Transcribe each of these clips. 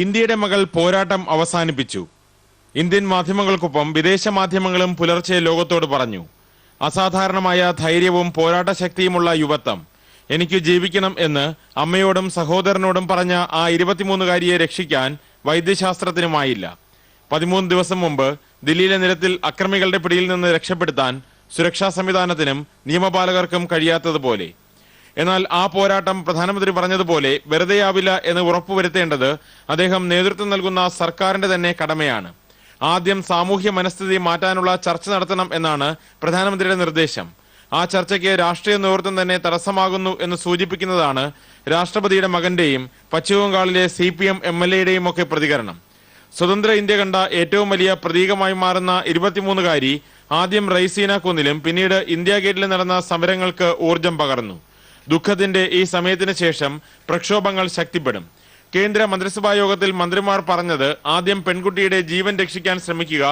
ഇന്ത്യയുടെ മകൾ പോരാട്ടം അവസാനിപ്പിച്ചു. ഇന്ത്യൻ മാധ്യമങ്ങൾക്കൊപ്പം വിദേശ മാധ്യമങ്ങളും പുലർച്ചെ ലോകത്തോട് പറഞ്ഞു. അസാധാരണമായ ധൈര്യവും പോരാട്ട ശക്തിയുമുള്ള യുവത്വം. എനിക്ക് ജീവിക്കണം എന്ന് അമ്മയോടും സഹോദരനോടും പറഞ്ഞ ആ 23-കാരിയെ രക്ഷിക്കാൻ വൈദ്യശാസ്ത്രത്തിനുമായില്ല. 13 ദിവസം മുമ്പ് ദില്ലിയിലെ നിരത്തിൽ അക്രമികളുടെ പിടിയിൽ നിന്ന് രക്ഷപ്പെടുത്താൻ സുരക്ഷാ സംവിധാനത്തിനും നിയമപാലകർക്കും കഴിയാത്തതുപോലെ. എന്നാൽ ആ പോരാട്ടം പ്രധാനമന്ത്രി പറഞ്ഞതുപോലെ വെറുതെയാവില്ല എന്ന് ഉറപ്പുവരുത്തേണ്ടത് അദ്ദേഹം നേതൃത്വം നൽകുന്ന സർക്കാരിന്റെ തന്നെ കടമയാണ്. ആദ്യം സാമൂഹ്യ മനസ്ഥിതി മാറ്റാനുള്ള ചർച്ച നടത്തണം എന്നാണ് പ്രധാനമന്ത്രിയുടെ നിർദ്ദേശം. ആ ചർച്ചയ്ക്ക് രാഷ്ട്രീയ നേതൃത്വം തന്നെ തടസ്സമാകുന്നു എന്ന് സൂചിപ്പിക്കുന്നതാണ് രാഷ്ട്രപതിയുടെ മകന്റെയും പശ്ചിമബംഗാളിലെ CPM MLA-യുടെയും ഒക്കെ പ്രതികരണം. സ്വതന്ത്ര ഇന്ത്യ കണ്ട ഏറ്റവും വലിയ പ്രതീകമായി മാറുന്ന 23-കാരി ആദ്യം റൈസീന കുന്നിലും പിന്നീട് ഇന്ത്യ ഗേറ്റിലും നടന്ന സമരങ്ങൾക്ക് ഊർജം പകർന്നു. ദുഃഖത്തിന്റെ ഈ സമയത്തിന് ശേഷം പ്രക്ഷോഭങ്ങൾ ശക്തിപ്പെടും. കേന്ദ്ര മന്ത്രിസഭാ യോഗത്തിൽ മന്ത്രിമാർ പറഞ്ഞത് ആദ്യം പെൺകുട്ടിയുടെ ജീവൻ രക്ഷിക്കാൻ ശ്രമിക്കുക,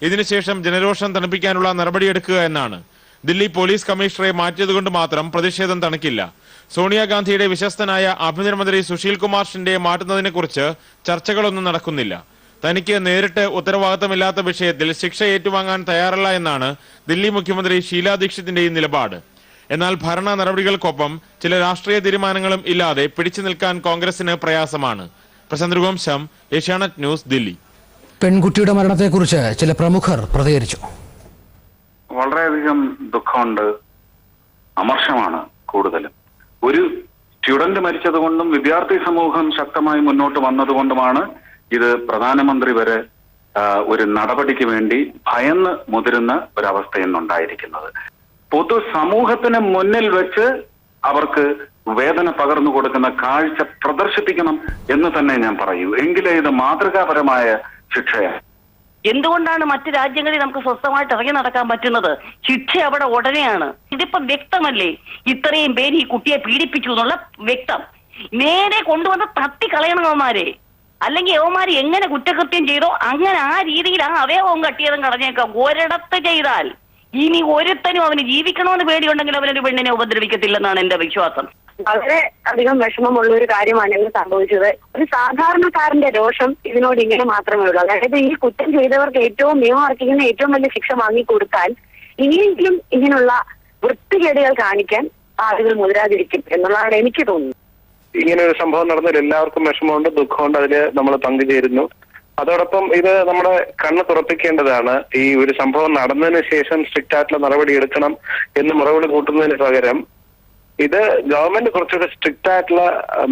ഇതിനുശേഷം ജനരോഷം തണുപ്പിക്കാനുള്ള നടപടിയെടുക്കുക എന്നാണ്. ദില്ലി പോലീസ് കമ്മീഷണറെ മാറ്റിയതുകൊണ്ട് മാത്രം പ്രതിഷേധം തണുക്കില്ല. സോണിയാഗാന്ധിയുടെ വിശ്വസ്തനായ ആഭ്യന്തരമന്ത്രി സുശീൽ കുമാർ ഷിൻഡെയെ മാറ്റുന്നതിനെ കുറിച്ച് ചർച്ചകളൊന്നും നടക്കുന്നില്ല. തനിക്ക് നേരിട്ട് ഉത്തരവാദിത്തമില്ലാത്ത വിഷയത്തിൽ ശിക്ഷ ഏറ്റുവാങ്ങാൻ തയ്യാറല്ല എന്നാണ് ദില്ലി മുഖ്യമന്ത്രി ഷീലാ ദീക്ഷിതിന്റെയും നിലപാട്. എന്നാൽ ഭരണ നടപടികൾക്കൊപ്പം ചില രാഷ്ട്രീയ തീരുമാനങ്ങളും ഇല്ലാതെ പിടിച്ചു നിൽക്കാൻ കോൺഗ്രസിന് പ്രയാസമാണ്. പ്രശാന്ത് രഘുവംശം, ഏഷ്യാനെറ്റ് ന്യൂസ്, ദില്ലി. പെൺകുട്ടിയുടെ മരണത്തെക്കുറിച്ച് ചില പ്രമുഖർ പ്രതികരിച്ചു. വളരെയധികം ദുഃഖമുണ്ട്, അമർഷമാണ് കൂടുതലും. ഒരു സ്റ്റുഡന്റ് മരിച്ചതുകൊണ്ടും വിദ്യാർത്ഥി സമൂഹം ശക്തമായി മുന്നോട്ട് വന്നതുകൊണ്ടുമാണ് ഇത് പ്രധാനമന്ത്രി വരെ ഒരു നടപടിക്ക് വേണ്ടി ഭയന്ന് മുതിരുന്ന ഒരവസ്ഥ ഇന്നുണ്ടായിരിക്കുന്നത്. പൊതു സമൂഹത്തിന് മുന്നിൽ വെച്ച് അവർക്ക് വേദന പകർന്നു കൊടുക്കുന്ന കാഴ്ച പ്രദർശിപ്പിക്കണം എന്ന് തന്നെ ഞാൻ പറയൂ. എങ്കിലേ ഇത് മാതൃകാപരമായ ശിക്ഷയാണ്. എന്തുകൊണ്ടാണ് മറ്റു രാജ്യങ്ങളിൽ നമുക്ക് സ്വസ്ഥമായിട്ട് ഇറങ്ങി നടക്കാൻ പറ്റുന്നത്? ശിക്ഷ അവിടെ ഉടനെയാണ്. ഇതിപ്പോ വ്യക്തമല്ലേ, ഇത്രയും പേര് ഈ കുട്ടിയെ പീഡിപ്പിച്ചു എന്നുള്ള വ്യക്തം. നേരെ കൊണ്ടുവന്ന് തട്ടിക്കളയണം അവന്മാരെ. അല്ലെങ്കിൽ യവന്മാര് എങ്ങനെ കുറ്റകൃത്യം ചെയ്തോ അങ്ങനെ ആ രീതിയിൽ ആ അവയവവും കട്ടിയതും കളഞ്ഞേക്കാം. ഒരിടത്ത് ചെയ്താൽ ഇനി ഒരുത്തനും അവന് ജീവിക്കണമെന്ന് പേടിയുണ്ടെങ്കിൽ അവനൊരു പെണ്ണിനെ ഉപദ്രവിക്കത്തില്ലെന്നാണ് എന്റെ വിശ്വാസം. വളരെ അധികം വിഷമമുള്ള ഒരു കാര്യമാണ് ഇന്ന് സംഭവിച്ചത്. ഒരു സാധാരണക്കാരന്റെ രോഷം ഇതിനോട് ഇങ്ങനെ മാത്രമേ ഉള്ളൂ. അതായത് ഈ കുറ്റം ചെയ്തവർക്ക് ഏറ്റവും നിയമം ഏറ്റവും വലിയ ശിക്ഷ വാങ്ങിക്കൊടുത്താൽ ഇനിയെങ്കിലും ഇങ്ങനെയുള്ള വൃത്തികേടുകൾ കാണിക്കാൻ ആളുകൾ മുതിരാതിരിക്കും എന്നുള്ളതാണ് എനിക്ക് തോന്നുന്നത്. ഇങ്ങനെ ഒരു സംഭവം നടന്നതിൽ എല്ലാവർക്കും വിഷമമുണ്ട്, ദുഃഖമുണ്ട്. അതില് നമ്മൾ പങ്കുചേരുന്നു. അതോടൊപ്പം ഇത് നമ്മുടെ കണ്ണ് തുറപ്പിക്കേണ്ടതാണ്. ഈ ഒരു സംഭവം നടന്നതിന് ശേഷം സ്ട്രിക്റ്റ് ആയിട്ടുള്ള നടപടി എടുക്കണം എന്ന് മുറവിളി കൂട്ടുന്നതിന് പകരം ഇത് ഗവൺമെന്റ് കുറച്ചുകൂടെ സ്ട്രിക്റ്റ് ആയിട്ടുള്ള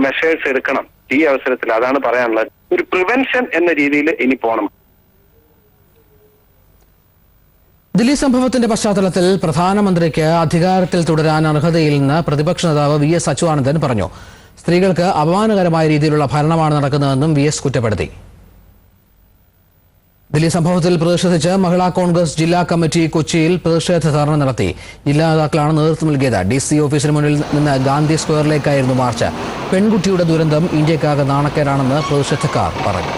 മെഷേഴ്സ് എടുക്കണം ഈ അവസരത്തിൽ. അതാണ് പറയാനുള്ളത്. ഒരു പ്രിവെൻഷൻ എന്ന രീതിയിൽ ഇനി പോകണം. ദില്ലി സംഭവത്തിന്റെ പശ്ചാത്തലത്തിൽ പ്രധാനമന്ത്രിക്ക് അധികാരത്തിൽ തുടരാൻ അർഹതയില്ലെന്ന് പ്രതിപക്ഷ നേതാവ് VS അച്യുതാനന്ദൻ പറഞ്ഞു. സ്ത്രീകൾക്ക് അപമാനകരമായ രീതിയിലുള്ള ഭരണമാണ് നടക്കുന്നതെന്നും VS കുറ്റപ്പെടുത്തി. ദില്ലി സംഭവത്തിൽ പ്രതിഷേധിച്ച് മഹിളാ കോൺഗ്രസ് ജില്ലാ കമ്മിറ്റി കൊച്ചിയിൽ പ്രതിഷേധ ധർണ നടത്തി. ജില്ലാ നേതാക്കളാണ് നേതൃത്വം നൽകിയത്. DC ഓഫീസിന് മുന്നിൽ നിന്ന് ഗാന്ധി സ്ക്വയറിലേക്കായിരുന്നു മാർച്ച്. പെൺകുട്ടിയുടെ ദുരന്തം ഇന്ത്യക്കാകെ നാണക്കേടാണെന്ന് പ്രതിഷേധക്കാർ പറഞ്ഞു.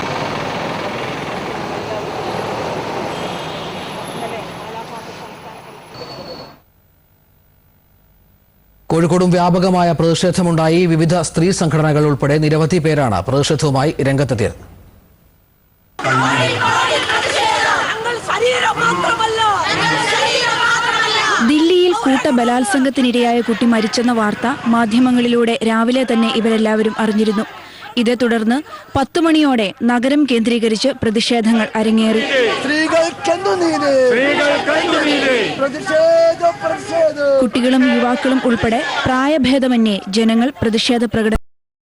കോഴിക്കോടും വ്യാപകമായ പ്രതിഷേധമുണ്ടായി. വിവിധ സ്ത്രീ സംഘടനകൾ ഉൾപ്പെടെ നിരവധി പേരാണ് പ്രതിഷേധവുമായി രംഗത്തെത്തിയത്. ദില്ലിയിൽ കൂട്ടബലാത്സംഗത്തിനിരയായ കുട്ടി മരിച്ചെന്ന വാർത്ത മാധ്യമങ്ങളിലൂടെ രാവിലെ തന്നെ ഇവരെല്ലാവരും അറിഞ്ഞിരുന്നു. ഇതേ തുടർന്ന് 10 മണിയോടെ നഗരം കേന്ദ്രീകരിച്ച് പ്രതിഷേധങ്ങൾ അരങ്ങേറി. കുട്ടികളും യുവാക്കളും ഉൾപ്പെടെ പ്രായഭേദമന്യേ ജനങ്ങൾ പ്രതിഷേധ പ്രകടനം